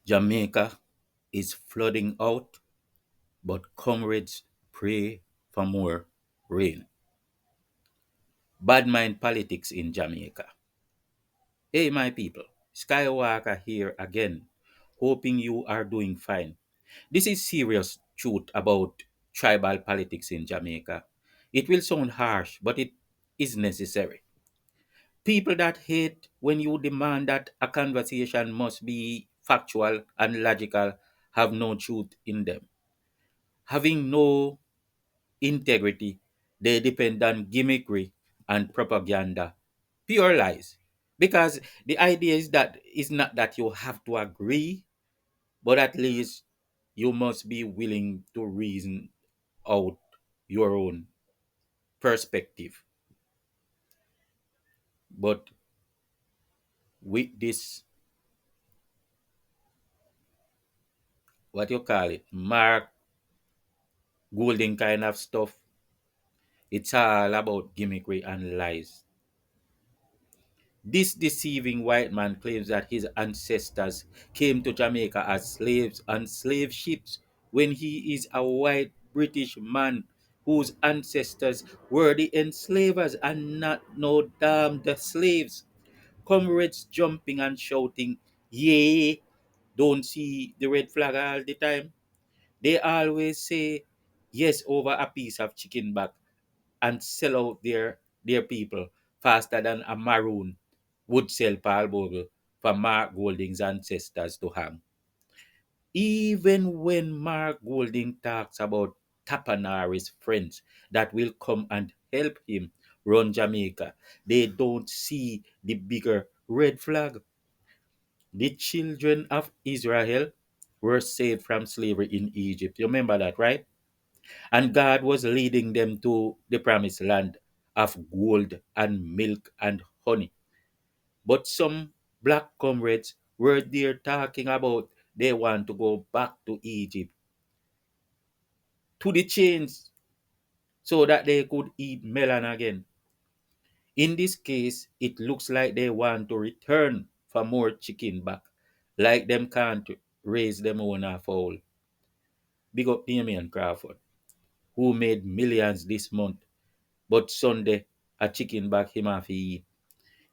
Jamaica is flooding out, but comrades pray for more rain. Badmind politics in Jamaica. Hey, my people, SkyWalker here again, hoping you are doing fine. This is serious truth about tribal politics in Jamaica. It will sound harsh, but it is necessary. People that hate when you demand that a conversation must be factual and logical have no truth in them. Having no integrity, they depend on gimmickry and propaganda, pure lies. Because the idea is that it's not that you have to agree, but at least you must be willing to reason out your own perspective. But with this, what you call it, Mark Goulding kind of stuff, it's all about gimmickry and lies. This deceiving white man claims that his ancestors came to Jamaica as slaves on slave ships when he is a white British man whose ancestors were the enslavers and not no damn the slaves. Comrades jumping and shouting, "Yeah!" Don't see the red flag all the time. They always say yes over a piece of chicken back and sell out their people faster than a maroon would sell Paul Bogle for Mark Golding's ancestors to hang. Even when Mark Golding talks about Tapanari's friends that will come and help him run Jamaica, they don't see the bigger red flag. The children of Israel were saved from slavery in Egypt. You remember that, right? And God was leading them to the promised land of gold and milk and honey. But some black comrades were there talking about they want to go back to Egypt, to the chains, so that they could eat melon again. In this case, it looks like they want to return for more chicken back, like them can't raise them own a fowl. Big up Damian Crawford, who made millions this month, but Sunday a chicken back him have to eat.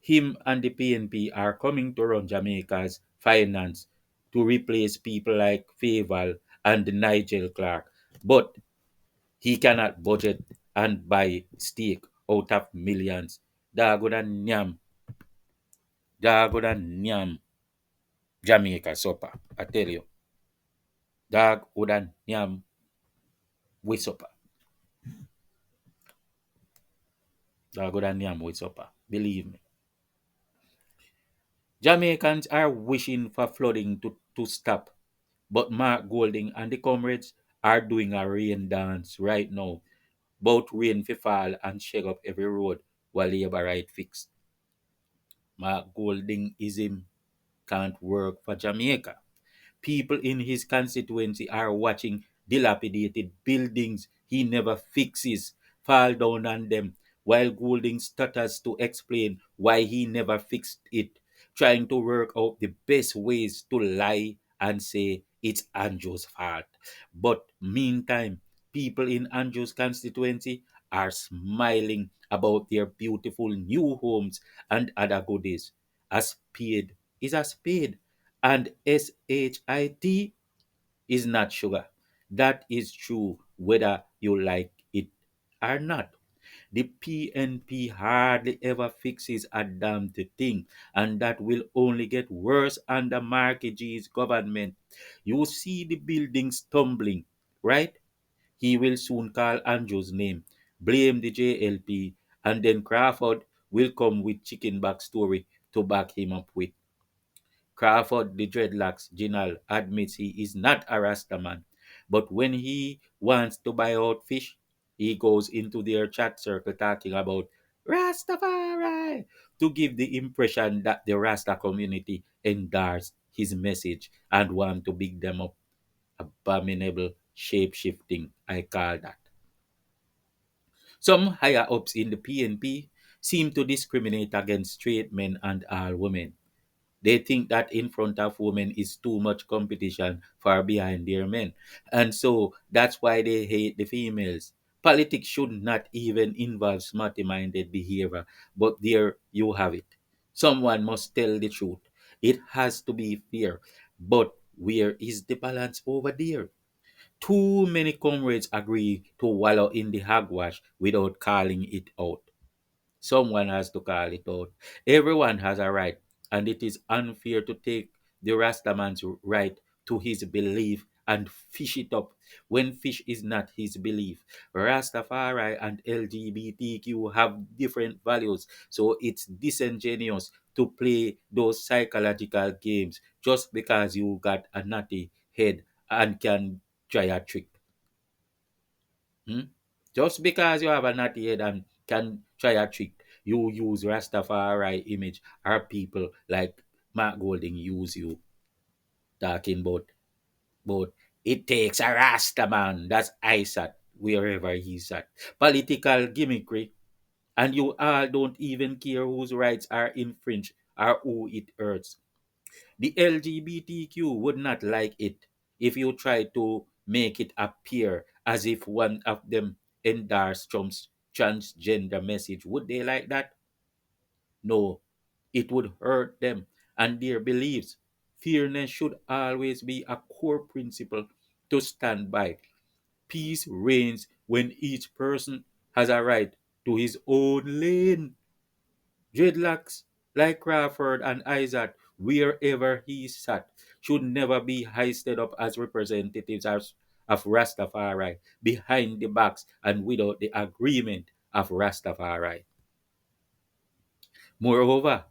Him and the PNP are coming to run Jamaica's finance to replace people like Faval and Nigel Clark. But he cannot budget and buy steak out of millions. Dago and nyam, dago and nyam Jamaica supper. I tell you, dago and nyam we supper. Dago and nyam we supper. Believe me. Jamaicans are wishing for flooding to stop. But Mark Golding and the comrades are doing a rain dance right now. Both rain fi fall and shake up every road while Labour right fixed. Mark Goldingism can't work for Jamaica. People in his constituency are watching dilapidated buildings he never fixes fall down on them, while Goulding stutters to explain why he never fixed it, trying to work out the best ways to lie and say it's Andrew's fault. But meantime, people in Andrew's constituency are smiling about their beautiful new homes and other goodies. A spade is a spade, and SHIT is not sugar. That is true whether you like it or not. The PNP hardly ever fixes a damn thing, and that will only get worse under Marquis government. You see the buildings tumbling, right? He will soon call Andrew's name, blame the JLP, and then Crawford will come with chicken back story to back him up with. Crawford, the dreadlocks General, admits he is not a Rastaman, but when he wants to buy out fish, he goes into their chat circle talking about Rastafari to give the impression that the Rasta community endorse his message and want to big them up. Abominable shape shifting, I call that. Some higher ups in the PNP seem to discriminate against straight men and all women. They think that in front of women is too much competition far behind their men. And so that's why they hate the females. Politics should not even involve smarty minded behavior, but there you have it. Someone must tell the truth. It has to be fair. But where is the balance over there? Too many comrades agree to wallow in the hogwash without calling it out. Someone has to call it out. Everyone has a right, and it is unfair to take the Rastaman's right to his belief and fish it up when fish is not his belief. Rastafari and LGBTQ have different values, so it's disingenuous to play those psychological games just because you got a nutty head and can try a trick. Hmm? Just because you have a natty head and can try a trick, you use Rastafari image or people like Mark Golding use you talking about it takes a Rasta man. That's ISAT, wherever he's at. Political gimmickry, and you all don't even care whose rights are infringed or who it hurts. The LGBTQ would not like it if you try to make it appear as if one of them endorsed Trump's transgender message. Would they like that? No, it would hurt them and their beliefs. Fairness should always be a core principle to stand by. Peace reigns when each person has a right to his own lane. Dreadlocks, like Crawford and Isaac, wherever he sat, should never be hoisted up as representatives of Rastafari behind the backs and without the agreement of Rastafari. Moreover,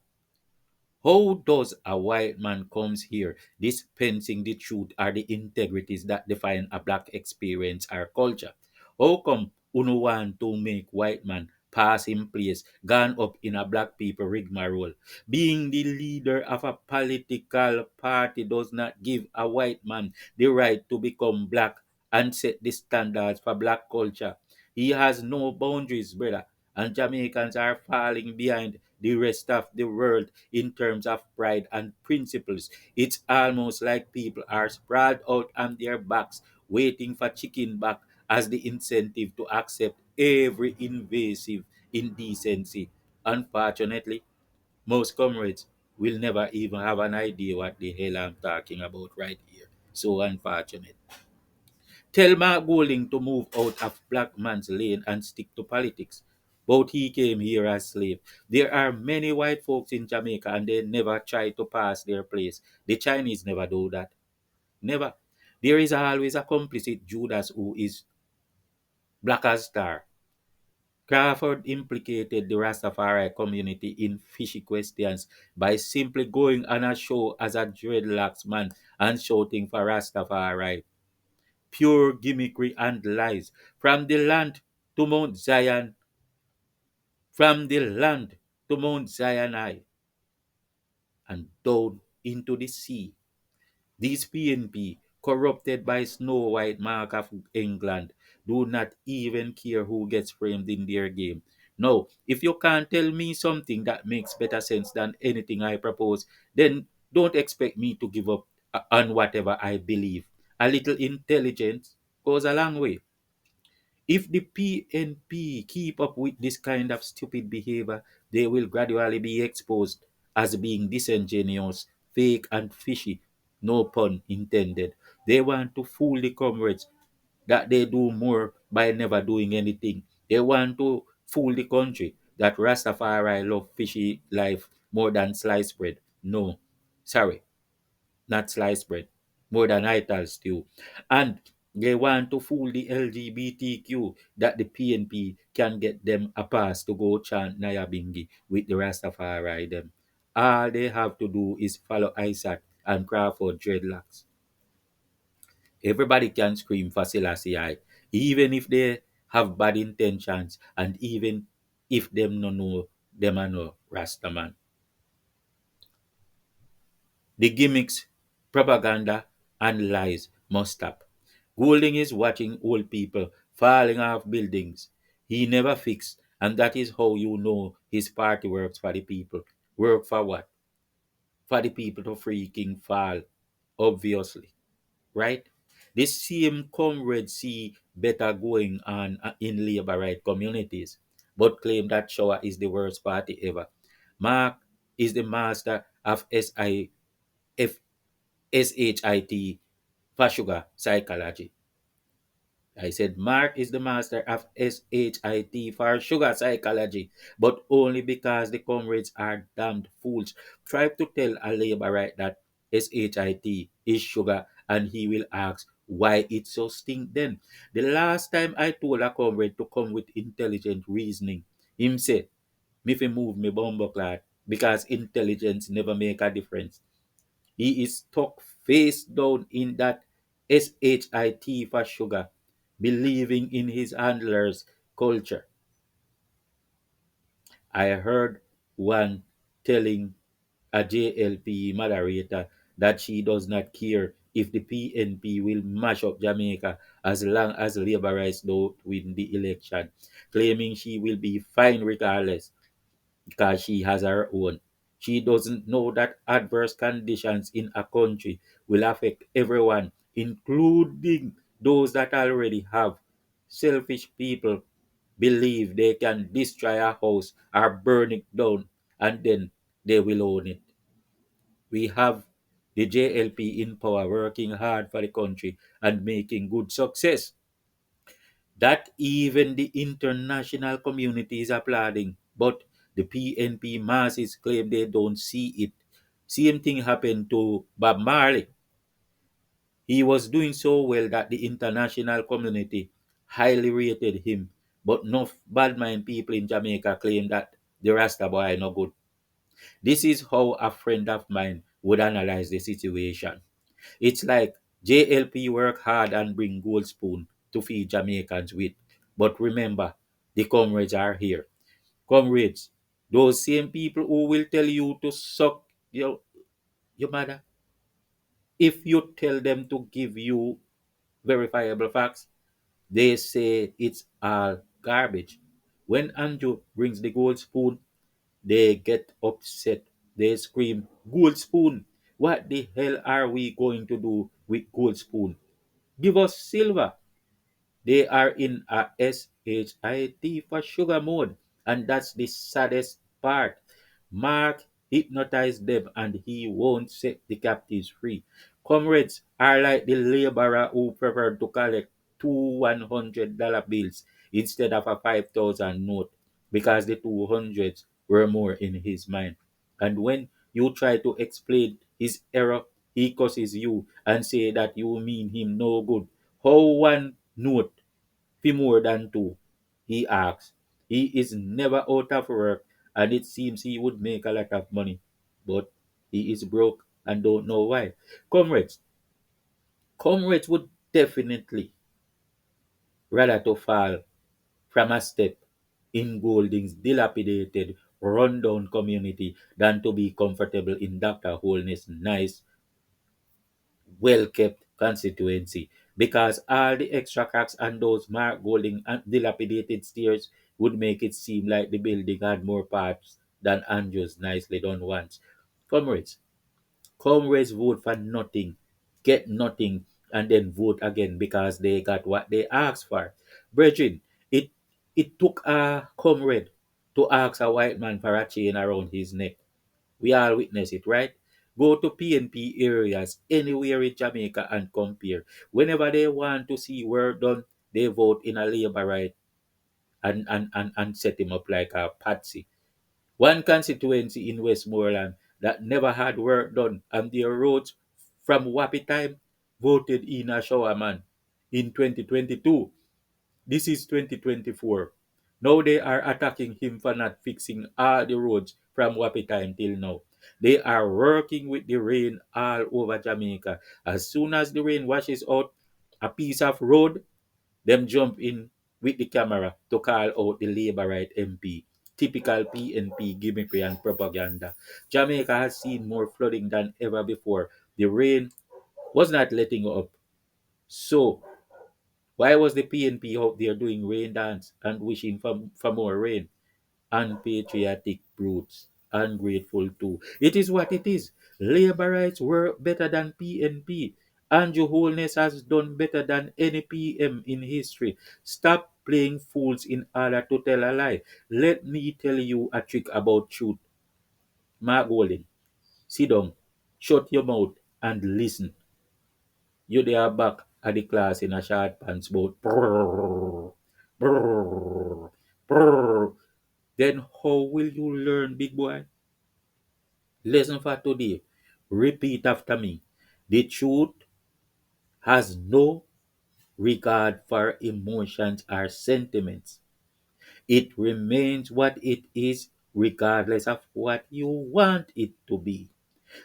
how does a white man comes here dispensing the truth or the integrities that define a black experience or culture? How come uno want to make white man pass in place, gone up in a black people rigmarole? Being the leader of a political party does not give a white man the right to become black and set the standards for black culture. He has no boundaries, brother, and Jamaicans are falling behind the rest of the world in terms of pride and principles. It's almost like people are sprawled out on their backs, waiting for chicken back as the incentive to accept every invasive indecency. Unfortunately, most comrades will never even have an idea what the hell I'm talking about right here. So unfortunate. Tell Mark Golding to move out of black man's lane and stick to politics. But he came here as slave. There are many white folks in Jamaica and they never try to pass their place. The Chinese never do that. Never. There is always a complicit Judas who is black as star. Crawford implicated the Rastafari community in fishy questions by simply going on a show as a dreadlocks man and shouting for Rastafari. Pure gimmickry and lies. From the land to Mount Zion, from the land to Mount Sinai, and down into the sea. These PNP, corrupted by Snow White Mark of England, do not even care who gets framed in their game. No, if you can't tell me something that makes better sense than anything I propose, then don't expect me to give up on whatever I believe. A little intelligence goes a long way. If the PNP keep up with this kind of stupid behavior, they will gradually be exposed as being disingenuous, fake, and fishy. No pun intended. They want to fool the comrades that they do more by never doing anything. They want to fool the country that Rastafari love fishy life more than sliced bread. No, sorry, not sliced bread, more than ital stew. And they want to fool the LGBTQ that the PNP can get them a pass to go chant Nyabingi with the Rastafari them. All they have to do is follow Isaac and Crawford dreadlocks. Everybody can scream for Selassie I, even if they have bad intentions and even if them no know them are no Rastaman. The gimmicks, propaganda, and lies must stop. Goulding is watching old people falling off buildings. He never fixed, and that is how you know his party works for the people. Work for what? for the people to freaking fall, obviously, right? The same comrades see better going on in labor right communities, but claim that Showa is the worst party ever. Mark is the master of SHIT for sugar psychology. I said Mark is the master of SHIT for sugar psychology, but only because the comrades are damned fools. Try to tell a labor right that SHIT is sugar, and he will ask why it's so stink then. The last time I told a comrade to come with intelligent reasoning, him said, me fi move me bumbo clot because intelligence never make a difference. He is stuck face down in that SHIT for sugar, believing in his handler's culture. I heard one telling a JLP moderator that she does not care if the PNP will mash up Jamaica as long as Laborites don't win the election, claiming she will be fine regardless because she has her own. She doesn't know that adverse conditions in a country will affect everyone, including those that already have. Selfish people believe they can destroy a house or burn it down and then they will own it. We have the JLP in power working hard for the country and making good success that even the international community is applauding, but the PNP masses claim they don't see it. Same thing happened to Bob Marley. He was doing so well that the international community highly rated him, but no bad mind people in Jamaica claim that the Rasta boy no good. This is how a friend of mine would analyze the situation. It's like JLP work hard and bring gold spoon to feed Jamaicans with. But remember, the comrades are here. Comrades, those same people who will tell you to suck your mother. If you tell them to give you verifiable facts, they say it's all garbage. When Andrew brings the gold spoon, they get upset. They scream, Gold spoon! What the hell are we going to do with gold spoon? Give us silver. They are in a SHIT for sugar mode, and that's the saddest part. Mark hypnotized them and he won't set the captives free. Comrades are like the laborer who preferred to collect two $100 bills instead of a 5,000 note because the 200s were more in his mind. And when you try to explain his error, he curses you and say that you mean him no good. How one note for more than two? He asks. He is never out of work, and it seems he would make a lot of money, but he is broke and don't know why. Comrades, comrades would definitely rather to fall from a step in Golding's dilapidated, rundown community than to be comfortable in Dr. Holness' nice, well kept constituency because all the extra cracks and those Mark Golding and dilapidated stairs would make it seem like the building had more parts than Andrew's nicely done ones. Comrades, comrades vote for nothing, get nothing, and then vote again because they got what they asked for. Brethren, it it took a comrade to ask a white man for a chain around his neck. We all witness it, right? Go to PNP areas anywhere in Jamaica and compare. Whenever they want to see work done, they vote in a labor right and set him up like a patsy. One constituency in Westmoreland that never had work done and their roads from Wappy time voted in a shower man in 2022. This is 2024. Now they are attacking him for not fixing all the roads from Wappy time till now. They are working with the rain all over Jamaica. As soon as the rain washes out a piece of road, them jump in with the camera to call out the Labour right MP. Typical PNP gimmickry and propaganda. Jamaica has seen more flooding than ever before. The rain was not letting up. So why was the PNP out there doing rain dance and wishing for more rain? Unpatriotic brutes. ungrateful too. It is what it is. Labor rights were better than PNP. Andrew Holness has done better than any PM in history. Stop playing fools in order to tell a lie. Let me tell you a trick about truth. Mark Golding, sit down, shut your mouth, and listen. You they are back at the class in a short pants boat. Brrr, brrr, brrr. Then how will you learn, big boy? Lesson for today. Repeat after me. The truth has no regard for emotions or sentiments. It remains what it is regardless of what you want it to be.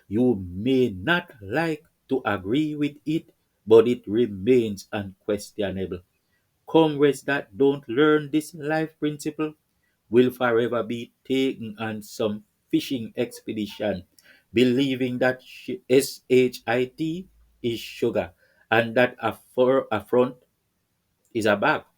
You may not like to agree with it, but it remains unquestionable. Comrades that don't learn this life principle will forever be taken on some fishing expedition, believing that SHIT is sugar and that a front is a bag.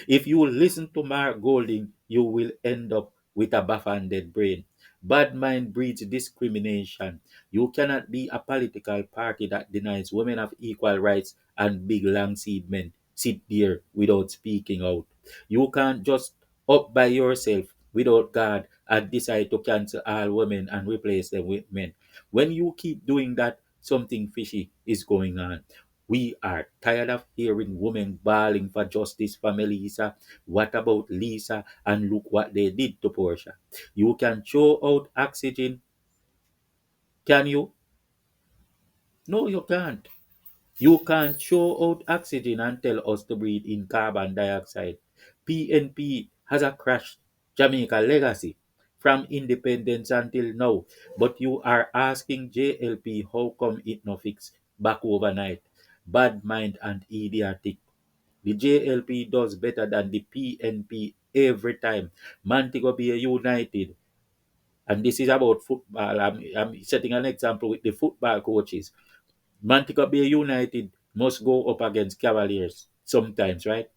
If you listen to Mark Golding, you will end up with a baffled brain. Bad mind breeds discrimination. You cannot be a political party that denies women of equal rights and big long seed men sit there without speaking out. You can't just up by yourself without God and decide to cancel all women and replace them with men. When you keep doing that, something fishy is going on. We are tired of hearing women bawling for justice for Melissa. What about Lisa? And look what they did to Portia. You can throw out oxygen, can you? No, you can't. You can't throw out oxygen and tell us to breathe in carbon dioxide. PNP has a crashed Jamaica legacy from independence until now, but you are asking JLP how come it no fix back overnight. Bad mind and idiotic. The JLP does better than the PNP every time. Montego Bay United, and this is about football. I'm setting an example with the football coaches. Montego Bay United must go up against Cavaliers sometimes, right?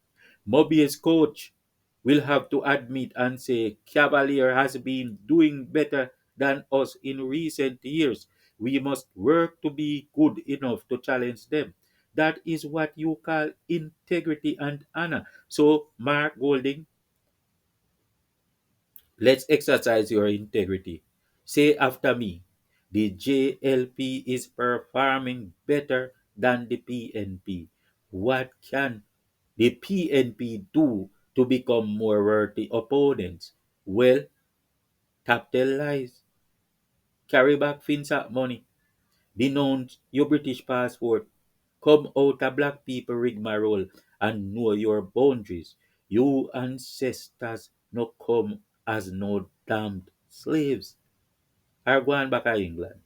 Mobius coach will have to admit and say Cavalier has been doing better than us in recent years. We must work to be good enough to challenge them. That is what you call integrity and honor. So, Mark Golding, let's exercise your integrity. Say after me, the JLP is performing better than the PNP. What can the PNP do to become more worthy opponents? Well, tap tell lies, carry back FinSat money, denounce your British passport, come out a black people rigmarole and know your boundaries. You ancestors no come as no damned slaves. Are going back to England.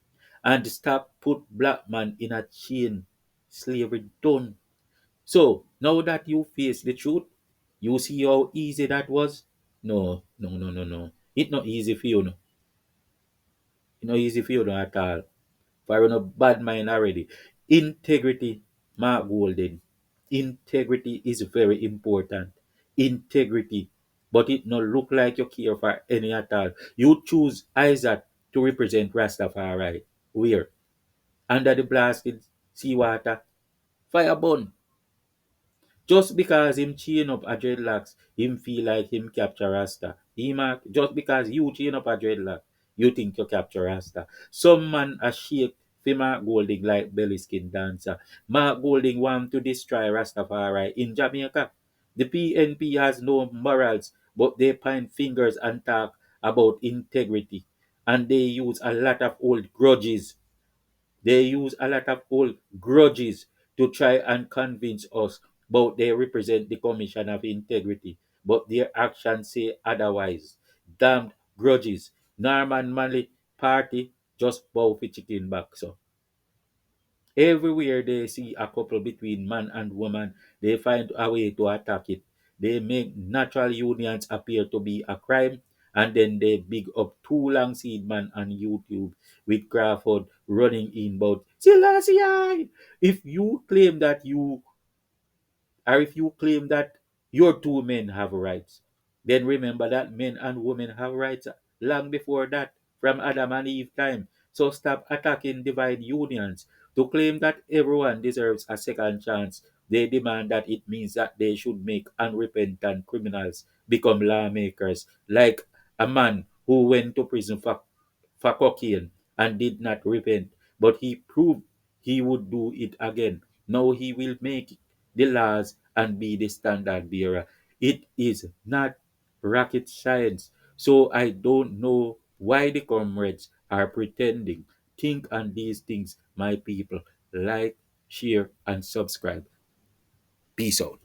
And stop put black man in a chain. Slavery done. So now that you face the truth, you see how easy that was? No, no, no, no, no. It's not easy for you, no. It's not easy for you no, at all. For you no bad mind already. Integrity, Mark Golden. Integrity is very important. Integrity. But it not look like you care for any at all. You choose Isaac to represent Rastafari. Where? Under the blasted seawater. Fire burn. Just because him chain up a dreadlocks, him feel like him capture Rasta. Just because you chain up a dreadlock, you think you capture Rasta. Some man a shake for Mark Golding like belly skin dancer. Mark Golding want to destroy Rastafari in Jamaica. The PNP has no morals, but they point fingers and talk about integrity. And they use a lot of old grudges. They use a lot of old grudges to try and convince us but they represent the Commission of Integrity, but their actions say otherwise. Damned grudges. Norman Manley party just bow for chicken back. So everywhere they see a couple between man and woman, they find a way to attack it. They make natural unions appear to be a crime, and then they big up two long seed man on YouTube with Crawford running in about Selassie. If you claim that you or if you claim that your two men have rights, then remember that men and women have rights long before that. from Adam and Eve time. So stop attacking divine unions. To claim that everyone deserves a second chance, they demand that it means that they should make unrepentant criminals become lawmakers, like a man who went to prison for cocaine and did not repent, but he proved he would do it again. Now he will make the laws and be the standard bearer. It is not rocket science. So I don't know why the comrades are pretending. Think on these things, my people. Like, share, and subscribe. Peace out.